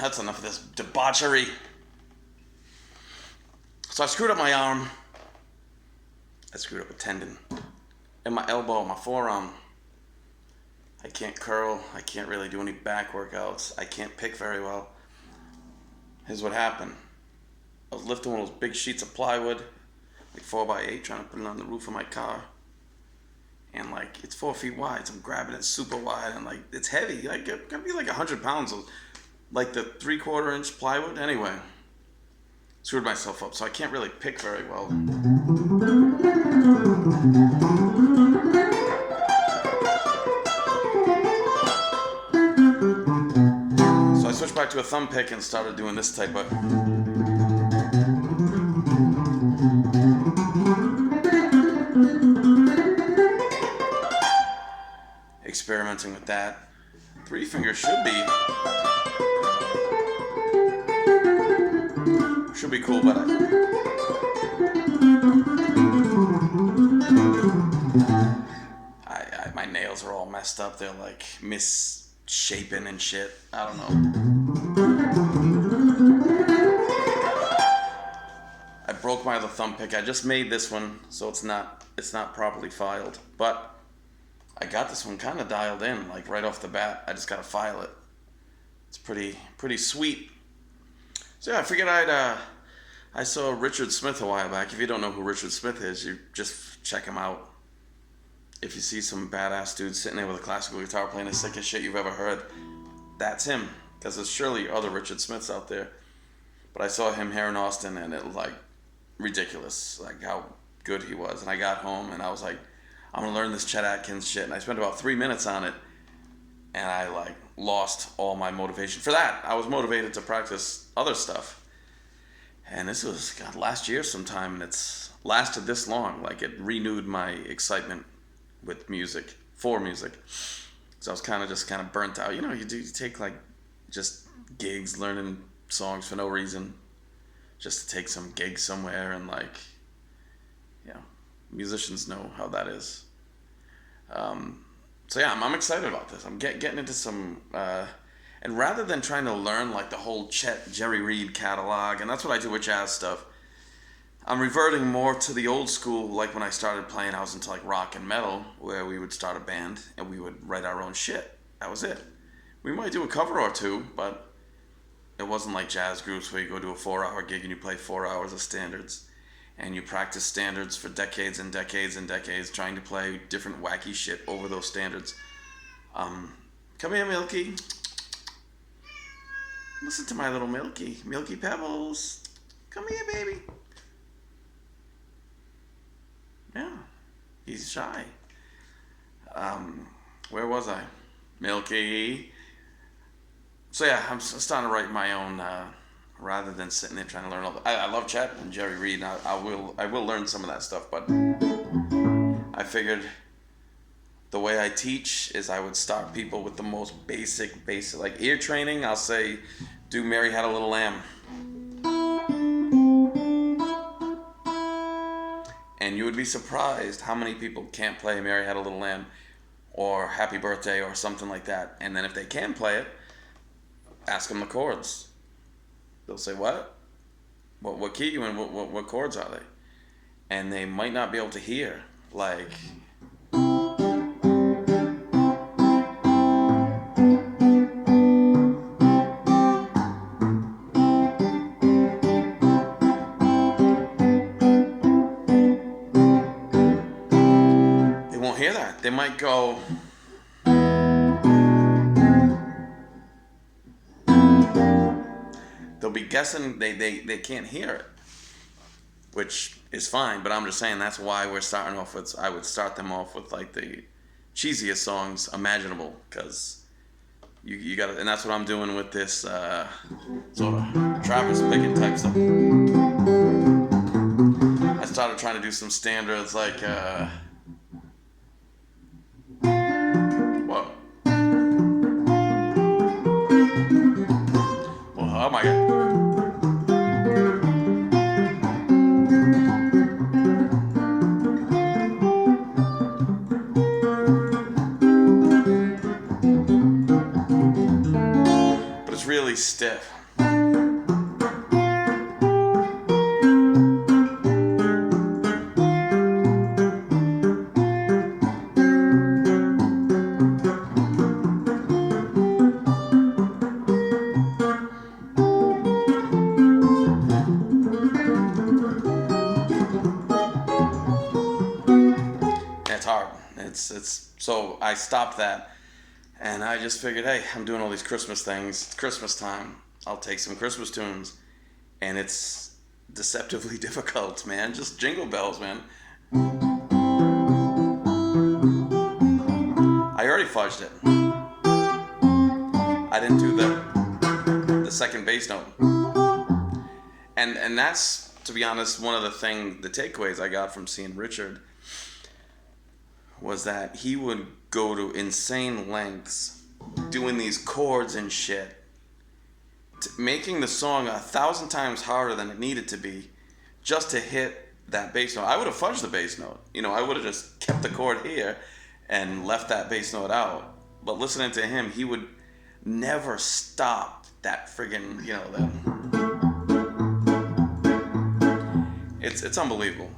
That's enough of this debauchery. So I screwed up my arm. I screwed up a tendon in my elbow, my forearm. I can't curl. I can't really do any back workouts. I can't pick very well. Here's what happened. I was lifting one of those big sheets of plywood, like 4x8, trying to put it on the roof of my car. And like, it's 4 feet wide, so I'm grabbing it super wide, and like, it's heavy. Like, it's gonna be like 100 pounds of like the 3/4 inch plywood. Anyway, screwed myself up, so I can't really pick very well. So I switched back to a thumb pick and started doing this type of. Experimenting with that. 3 fingers should be cool, but my nails are all messed up. They're like misshapen and shit. I don't know. I broke my other thumb pick. I just made this one, so it's not properly filed, but I got this one kind of dialed in, like right off the bat. I just gotta file it. It's pretty sweet. So yeah, I figured I saw Richard Smith a while back. If you don't know who Richard Smith is, you just check him out. If you see some badass dude sitting there with a classical guitar playing the sickest shit you've ever heard, that's him. Because there's surely other Richard Smiths out there. But I saw him here in Austin, and it was like ridiculous, like how good he was. And I got home and I was like, I'm gonna learn this Chet Atkins shit. And I spent about 3 minutes on it, and I like lost all my motivation for that. I was motivated to practice other stuff. And this was last year sometime, and it's lasted this long. Like, it renewed my excitement with music, for music. So I was kind of burnt out. You know, you take like just gigs, learning songs for no reason, just to take some gigs somewhere, and like, you know, musicians know how that is. So yeah, I'm excited about this. I'm getting into some, and rather than trying to learn like the whole Chet Jerry Reed catalog, and that's what I do with jazz stuff, I'm reverting more to the old school. Like when I started playing, I was into like rock and metal, where we would start a band and we would write our own shit. That was it. We might do a cover or two, but it wasn't like jazz groups where you go to a 4-hour gig and you play 4 hours of standards. And you practice standards for decades and decades and decades, trying to play different wacky shit over those standards. Come here, Milky. Listen to my little Milky. Milky Pebbles. Come here, baby. Yeah, he's shy. Where was I? Milky. So yeah, I'm starting to write my own, rather than sitting there trying to learn all the. I love Chet and Jerry Reed, and I will learn some of that stuff, but I figured the way I teach is I would start people with the most basic, like ear training. I'll say, do Mary Had a Little Lamb. And you would be surprised how many people can't play Mary Had a Little Lamb or Happy Birthday or something like that. And then if they can play it, ask them the chords. They'll say, what? What key you in? What chords are they? And they might not be able to hear. Like, they won't hear that. They might go. They'll be guessing, they can't hear it, which is fine, but I'm just saying that's why we're starting off with, I would start them off with like the cheesiest songs imaginable, because you got to, and that's what I'm doing with this sort of Travis picking type stuff. I started trying to do some standards like, whoa. Oh my God. But it's really stiff. it's hard. It's so I stopped that, and I just figured, hey, I'm doing all these Christmas things. It's Christmas time. I'll take some Christmas tunes, and it's deceptively difficult, man. Just jingle bells, man. I already fudged it. I didn't do the second bass note, and that's, to be honest, one of the takeaways I got from seeing Richard was that he would go to insane lengths doing these chords and shit, making the song 1,000 times harder than it needed to be just to hit that bass note. I would have fudged the bass note. I would have just kept the chord here and left that bass note out. But listening to him, he would never stop that friggin', it's unbelievable.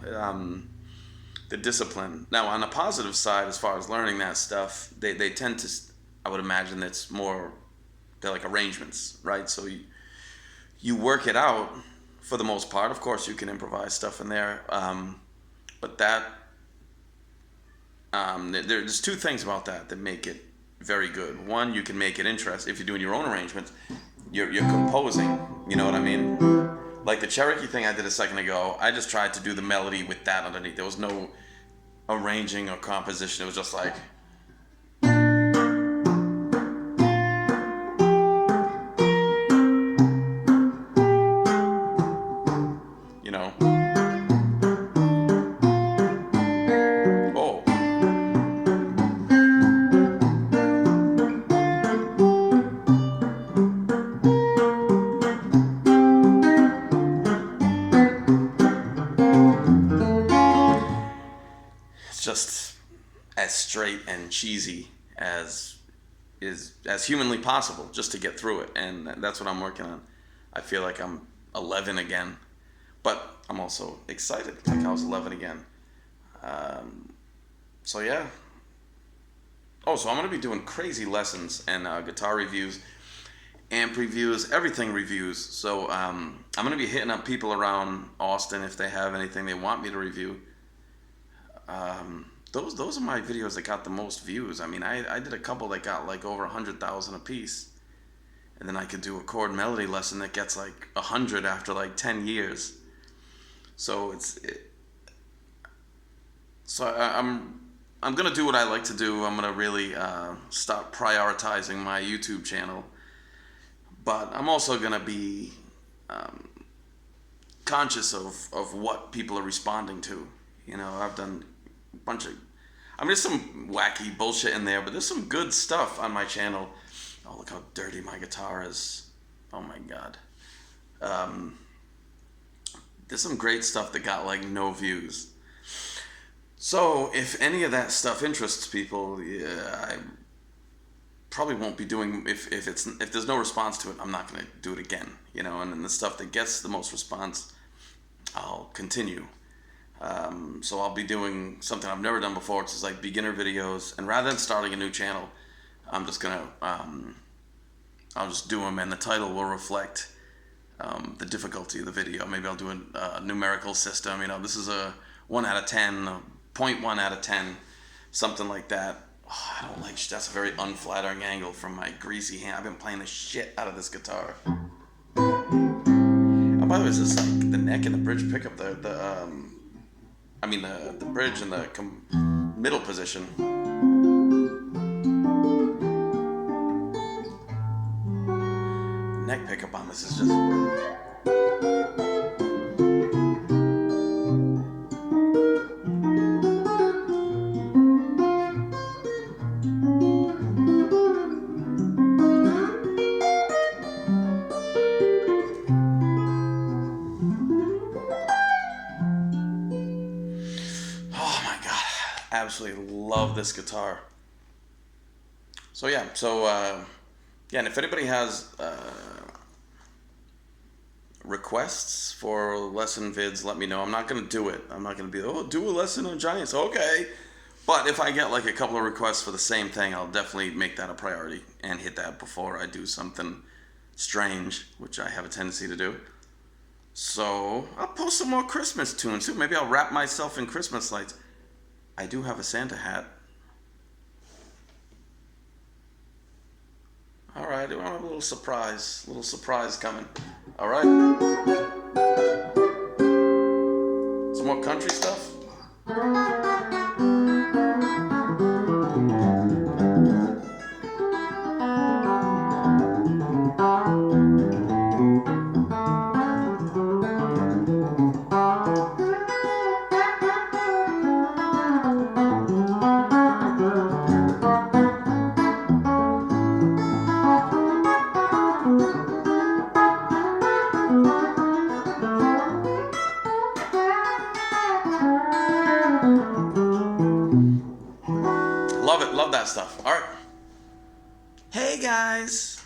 The discipline. Now, on the positive side, as far as learning that stuff, they tend to, I would imagine it's more, they're like arrangements, right? So you work it out for the most part. Of course, you can improvise stuff in there. But there's two things about that make it very good. One, you can make it interesting. If you're doing your own arrangements, you're composing, you know what I mean? Like the Cherokee thing I did a second ago, I just tried to do the melody with that underneath. There was no arranging or composition. It was just like, you know. Oh. Just as straight and cheesy as humanly possible, just to get through it, and that's what I'm working on. I feel like I'm 11 again, but I'm also excited, like I was 11 again. So yeah. Oh, so I'm gonna be doing crazy lessons and guitar reviews, amp reviews, everything reviews. So I'm gonna be hitting up people around Austin if they have anything they want me to review. Those are my videos that got the most views. I mean, I did a couple that got like over 100,000 a piece, and then I could do a chord melody lesson that gets like 100 after like 10 years. So I'm gonna do what I like to do. I'm gonna really start prioritizing my YouTube channel, but I'm also gonna be conscious of what people are responding to. I've done a bunch of, there's some wacky bullshit in there, but there's some good stuff on my channel. Oh, look how dirty my guitar is. Oh my God. There's some great stuff that got like no views. So if any of that stuff interests people, I probably won't be doing, if there's no response to it, I'm not going to do it again, and then the stuff that gets the most response, I'll continue. So I'll be doing something I've never done before, which is like beginner videos. And rather than starting a new channel, I'm just gonna I'll just do them, and the title will reflect the difficulty of the video. Maybe I'll do a numerical system. This is a 1 out of 10, a 0.1 out of 10, something like that. Oh, I don't like. That's a very unflattering angle from my greasy hand. I've been playing the shit out of this guitar. And by the way, is this like the neck and the bridge pickup? The bridge and the middle position. The neck pickup on this is just... Absolutely love this guitar. So yeah, and if anybody has requests for lesson vids, let me know. I'm not gonna do it. I'm not gonna be, do a lesson on Giants. Okay, but if I get like a couple of requests for the same thing, I'll definitely make that a priority and hit that before I do something strange, which I have a tendency to do. So I'll post some more Christmas tunes too. Maybe I'll wrap myself in Christmas lights. I do have a Santa hat. All right, I have a little surprise coming. All right. Some more country stuff. Love it, love that stuff. All right. Hey guys,